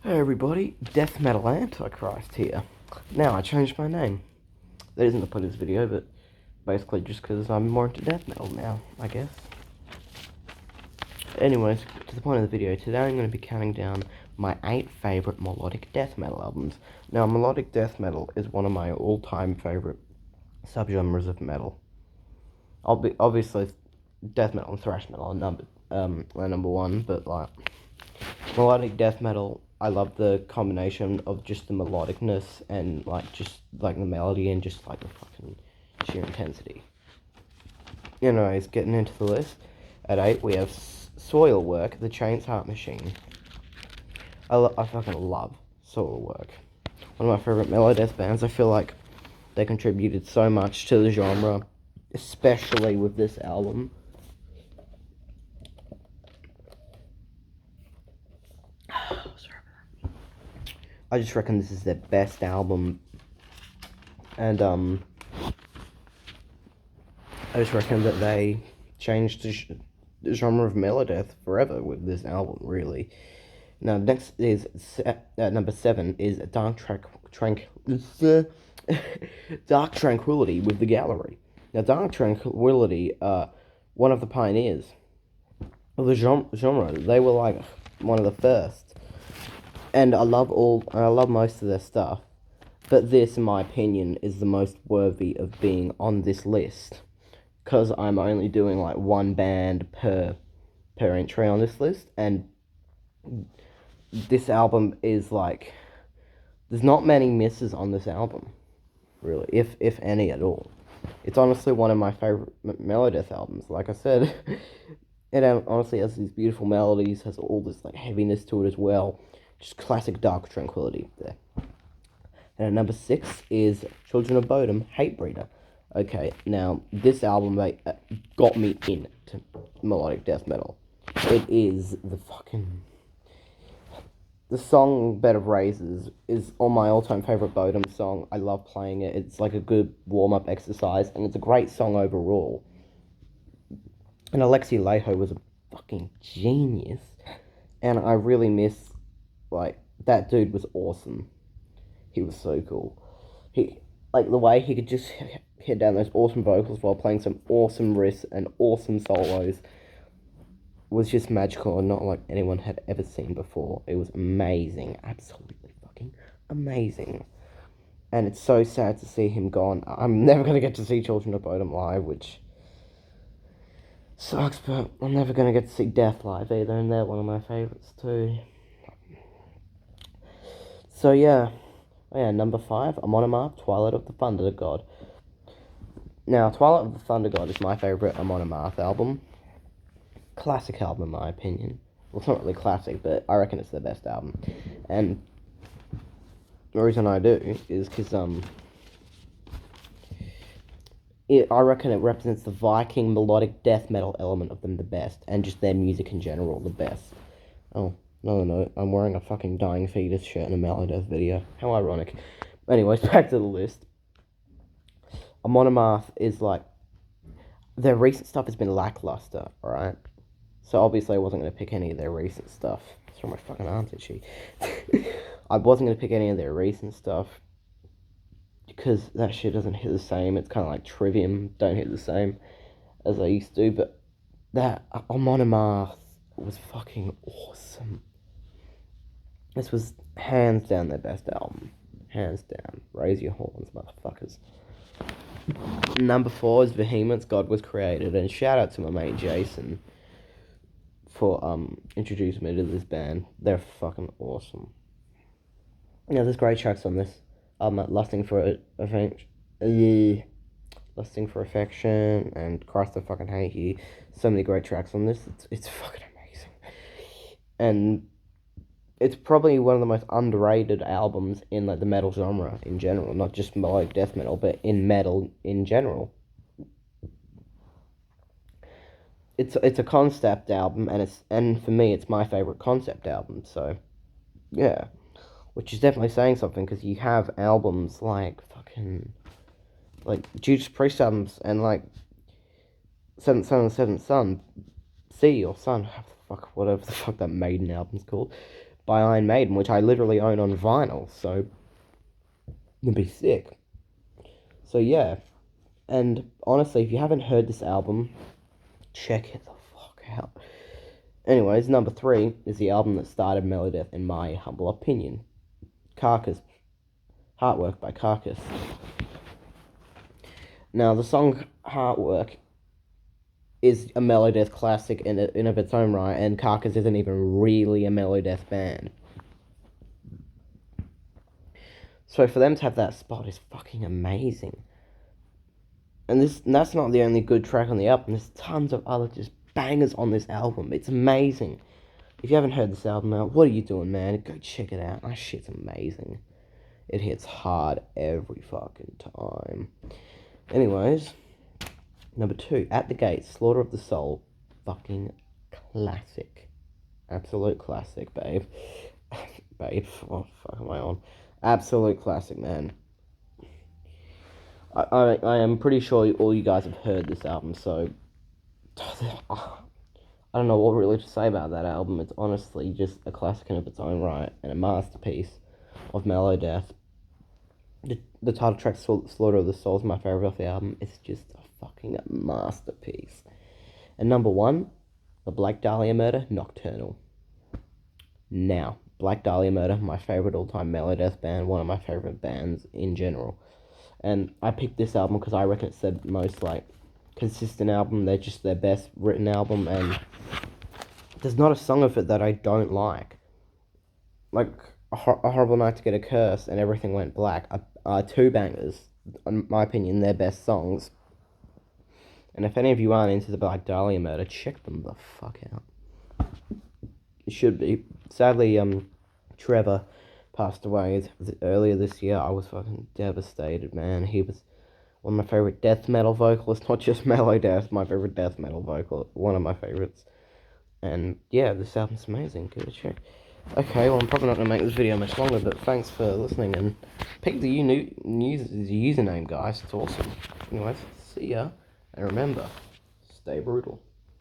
Hey everybody, Death Metal Antichrist here. Now, I changed my name. That isn't the point of this video, but basically just because I'm more into death metal now, I guess. Anyways, to the point of the video, today I'm going to be counting down my 8 favourite melodic death metal albums. Now, melodic death metal is one of my all-time favourite subgenres of metal. Obviously, death metal and thrash metal are number one, but like melodic death metal, I love the combination of just the melodicness and just the melody and just the fucking sheer intensity. Anyways, getting into the list. At 8 we have Soilwork, the Chainsaw Machine. I fucking love Soilwork. One of my favorite melodeath bands. I feel like they contributed so much to the genre, especially with this album. I just reckon this is their best album, and I just reckon that they changed the genre of melodeath forever with this album, really. Now, next is number 7 is Dark Tranquility with the Gallery. Now, Dark Tranquility, one of the pioneers of the genre. They were like one of the first, and I love most of their stuff. But this, in my opinion, is the most worthy of being on this list, because I'm only doing like one band per entry on this list, and this album is like, there's not many misses on this album, really, if any at all. It's honestly one of my favorite Melodeath albums. Like I said, it honestly has these beautiful melodies, has all this like heaviness to it as well. Just classic Dark Tranquility there. And at number 6 is Children of Bodom, Hatebreeder. Okay, now this album got me into melodic death metal. It is the song Bed of Razors is on my all-time favorite Bodom song. I love playing it. It's like a good warm-up exercise, and it's a great song overall. And Alexi Laiho was a fucking genius, and I really miss, that dude was awesome. He was so cool. The way he could just hit down those awesome vocals while playing some awesome riffs and awesome solos was just magical and not like anyone had ever seen before. It was amazing. Absolutely fucking amazing. And it's so sad to see him gone. I'm never going to get to see Children of Bodom live, which sucks, but I'm never going to get to see Death live either, and they're one of my favourites too. So yeah. Oh yeah, number 5, Amon Amarth, Twilight of the Thunder God. Now, Twilight of the Thunder God is my favourite Amon Amarth album. Classic album, in my opinion. Well, it's not really classic, but I reckon it's their best album. And the reason I do is because, I reckon it represents the Viking melodic death metal element of them the best, and just their music in general the best. Oh, no, I'm wearing a fucking dying fetus shirt in a Melodeath video. How ironic. Anyways, back to the list. Amon Amarth is their recent stuff has been lackluster, alright? So obviously I wasn't going to pick any of their recent stuff. Sorry, my fucking arms itchy. I wasn't going to pick any of their recent stuff, because that shit doesn't hit the same. It's kind of like Trivium, don't hit the same as I used to, but that Amon Amarth was fucking awesome. This was hands down their best album. Hands down. Raise your horns, motherfuckers. Number 4 is Vehemence, God Was Created. And shout out to my mate Jason for introducing me to this band. They're fucking awesome. Now, there's great tracks on this. Lusting for Affection and Christ I Fucking Hate You. So many great tracks on this. It's fucking amazing. And it's probably one of the most underrated albums in the metal genre in general, not just melodic death metal, but in metal in general. It's a concept album, and for me, it's my favorite concept album. So, yeah, which is definitely saying something, because you have albums like Judas Priest albums and Seventh Son, Seventh Son, whatever the fuck that Maiden album's called. by Iron Maiden, which I literally own on vinyl, so it'd be sick. So yeah, and honestly, if you haven't heard this album, check it the fuck out. Anyways, number 3 is the album that started Melodeath, in my humble opinion. Carcass. Heartwork by Carcass. Now, the song Heartwork is a Melodeath classic in of its own right, and Carcass isn't even really a Melodeath band. So for them to have that spot is fucking amazing. And that's not the only good track on the album. There's tons of other just bangers on this album. It's amazing. If you haven't heard this album out, what are you doing, man? Go check it out. That shit's amazing. It hits hard every fucking time. Anyways, number 2, At the Gates, Slaughter of the Soul. Fucking classic. Absolute classic, babe. Babe, what the fuck am I on? Absolute classic, man. I am pretty sure all you guys have heard this album, so I don't know what really to say about that album. It's honestly just a classic in of its own right, and a masterpiece of Melodeath. The title track, Slaughter of the Soul, is my favourite off the album. It's just a fucking masterpiece. And number 1, The Black Dahlia Murder, Nocturnal. Now, Black Dahlia Murder, my favourite all-time Melodeath band, one of my favourite bands in general. And I picked this album because I reckon it's their most, consistent album. They're just their best written album, and there's not a song of it that I don't like. Like, A Horrible Night to Get a Curse and Everything Went Black are 2 bangers. In my opinion, they're best songs. And if any of you aren't into the Black Dahlia Murder, check them the fuck out. It should be. Sadly, Trevor passed away earlier this year. I was fucking devastated, man. He was one of my favorite death metal vocalists, not just Melodeath, my favorite death metal vocal, one of my favorites. And yeah, this album's amazing. Give it a check. Okay, well, I'm probably not going to make this video much longer, but thanks for listening, and pick the username, guys. It's awesome. Anyways, see ya, and remember, stay brutal.